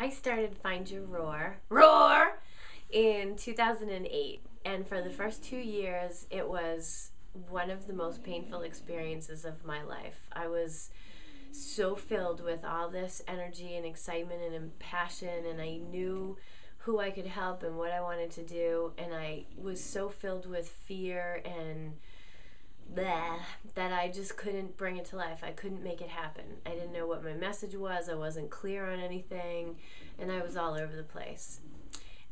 I started Find Your Roar in 2008. And for the first 2 years, it was one of the most painful experiences of my life. I was so filled with all this energy and excitement and passion, and I knew who I could help and what I wanted to do. And I was so filled with fear and bleh, that I just couldn't bring it to life. I couldn't make it happen. I didn't know what my message was. I wasn't clear on anything, and I was all over the place.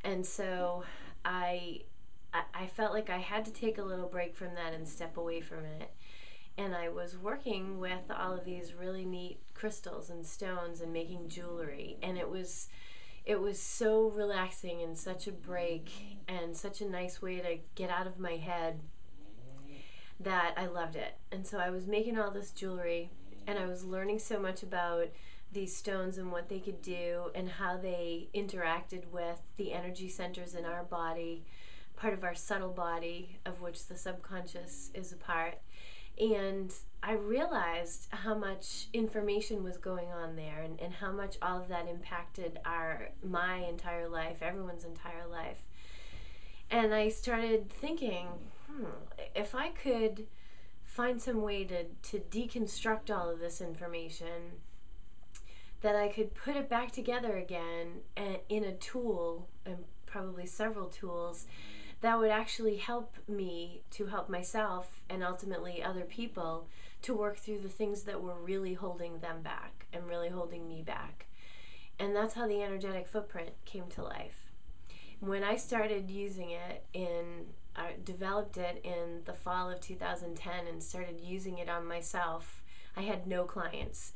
And so I felt like I had to take a little break from that and step away from it. And I was working with all of these really neat crystals and stones and making jewelry, and it was so relaxing and such a break and such a nice way to get out of my head that I loved it. And so I was making all this jewelry, and I was learning so much about these stones and what they could do and how they interacted with the energy centers in our body, part of our subtle body, of which the subconscious is a part. And I realized how much information was going on there, and how much all of that impacted my entire life, everyone's entire life. And I started thinking, if I could find some way to deconstruct all of this information, that I could put it back together again in a tool, and probably several tools, that would actually help me to help myself and ultimately other people to work through the things that were really holding them back and really holding me back. And that's how the energetic footprint came to life. When I started using it I developed it in the fall of 2010 and started using it on myself, I had no clients.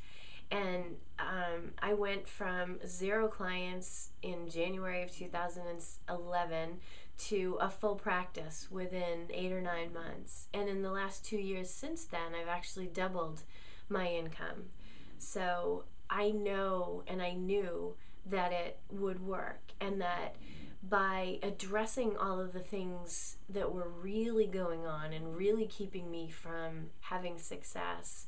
And I went from 0 clients in January of 2011 to a full practice within 8 or 9 months. And in the last 2 years since then, I've actually doubled my income. So I know and I knew that it would work, and that by addressing all of the things that were really going on and really keeping me from having success,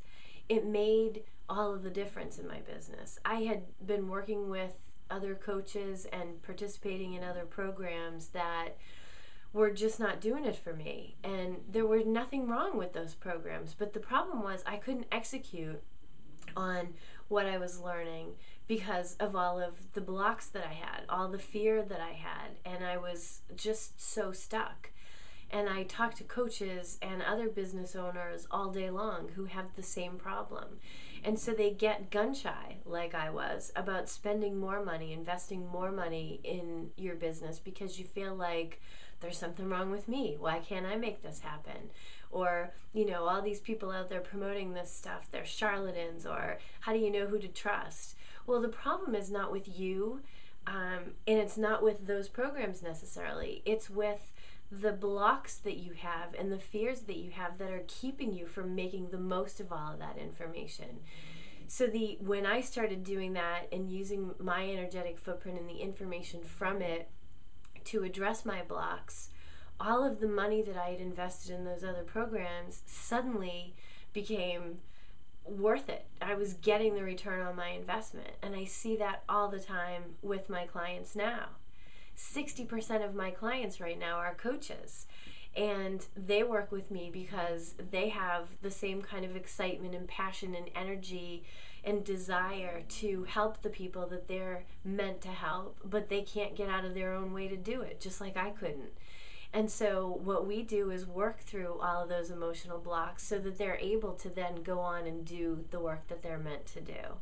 it made all of the difference in my business. I had been working with other coaches and participating in other programs that were just not doing it for me. And there was nothing wrong with those programs, but the problem was I couldn't execute on what I was learning because of all of the blocks that I had, all the fear that I had, and I was just so stuck. And I talk to coaches and other business owners all day long who have the same problem. And so they get gun shy, like I was, about spending more money, investing more money in your business, because you feel like there's something wrong with me. Why can't I make this happen? Or, all these people out there promoting this stuff, they're charlatans, or how do you know who to trust? Well, the problem is not with you, and it's not with those programs necessarily. It's with the blocks that you have and the fears that you have that are keeping you from making the most of all of that information. So when I started doing that and using my energetic footprint and the information from it to address my blocks, all of the money that I had invested in those other programs suddenly became worth it. I was getting the return on my investment, and I see that all the time with my clients now. 60% of my clients right now are coaches, and they work with me because they have the same kind of excitement and passion and energy and desire to help the people that they're meant to help, but they can't get out of their own way to do it, just like I couldn't. And so what we do is work through all of those emotional blocks so that they're able to then go on and do the work that they're meant to do.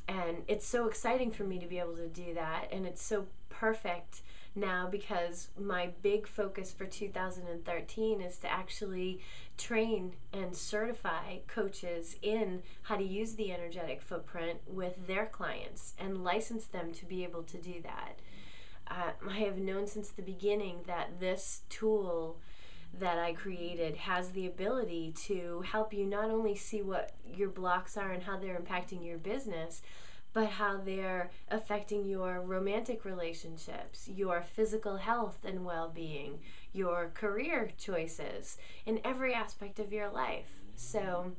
And it's so exciting for me to be able to do that, and it's so perfect now because my big focus for 2013 is to actually train and certify coaches in how to use the energetic footprint with their clients and license them to be able to do that. I have known since the beginning that this tool that I created has the ability to help you not only see what your blocks are and how they're impacting your business, but how they're affecting your romantic relationships, your physical health and well-being, your career choices, in every aspect of your life. So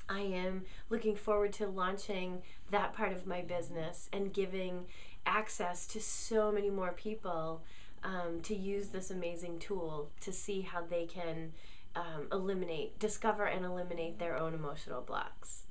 I am looking forward to launching that part of my business and giving access to so many more people to use this amazing tool to see how they can discover and eliminate their own emotional blocks.